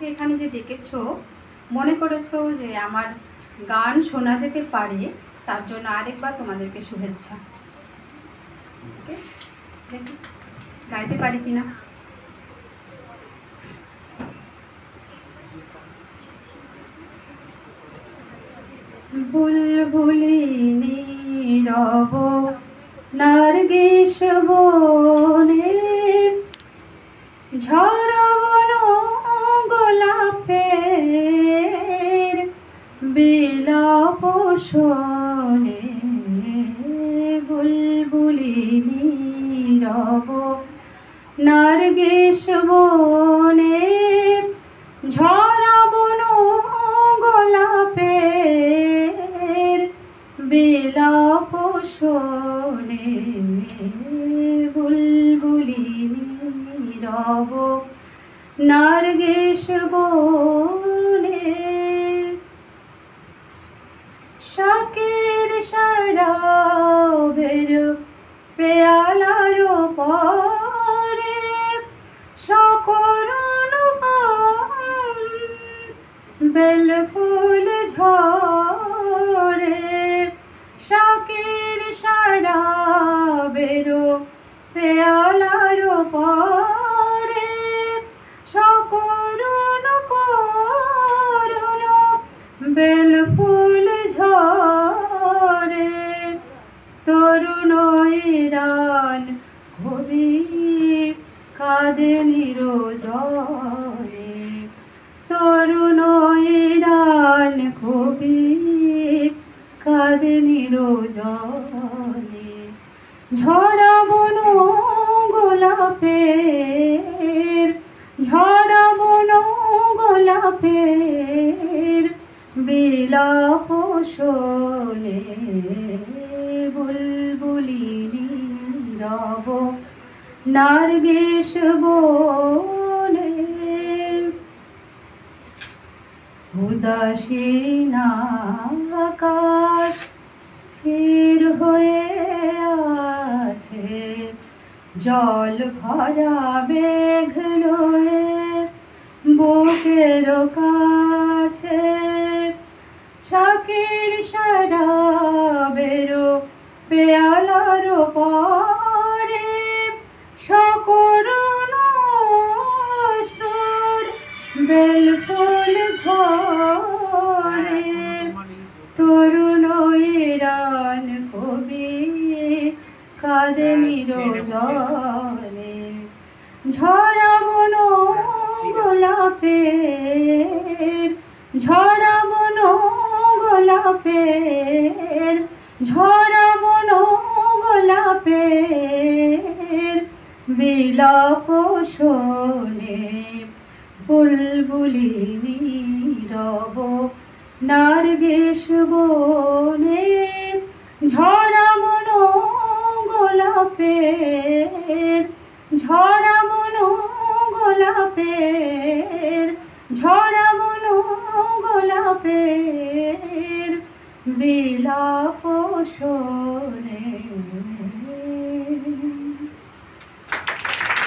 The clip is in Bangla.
আমাকে এখানে যে ডেকেছো, মনে করেছো যে আমার গান শোনা যেতে পারে, তার জন্য আরেকবার তোমাদেরকে শুভেচ্ছা। দেখি গাইতে পারি কিনা। বুলবুলি নীরব নার্গিস বনে, ঝরবন গোলাপের বিলাপ শোনে। বুলবুলি নীরব নার্গিস বনে, ঝরবন গোলাপের বিলাপ শোনে। বুলবুলি নীরব নার্গিস বনে, শাকের শরাবের পেয়ালার পরে, সকরুণ বেল ফুল ঝরে। শাকের শরাবের পেয়ালার পরে, সকরুণ করুণ বেল ফুল ঝরে। তরুণ ইরান কবি কাঁদে নিরজরে। তরুণ ইরান কবি কাঁদে নিরজরে। ঝরাবন গোলাপের, ঝরাবন গোলাপের বিলাপ শোনে। বুলবুলি নীরব নার্গিস বনে, উদাসীন আকাশ স্থির হয়ে আছে, জল ভরা মেঘ রয়ে বুকের কাছে। শাকের শরাবের পেয়ালার পরে, সকরুণ সুর বেল ফুল ঝরে। তরুণ ইরান কবি কাঁদে নিরজরে। ঝরাবন গোলাপের, ঝরাবন গোলাপের, ঝরাবন গোলাপের বিলাপ শোনে। বুলবুলি নীরব নার্গিস বনে, ঝরাবন গোলাপের, ঝরাবন গোলাপের, ঝরাবন গোলাপের বিলাপ শোনে।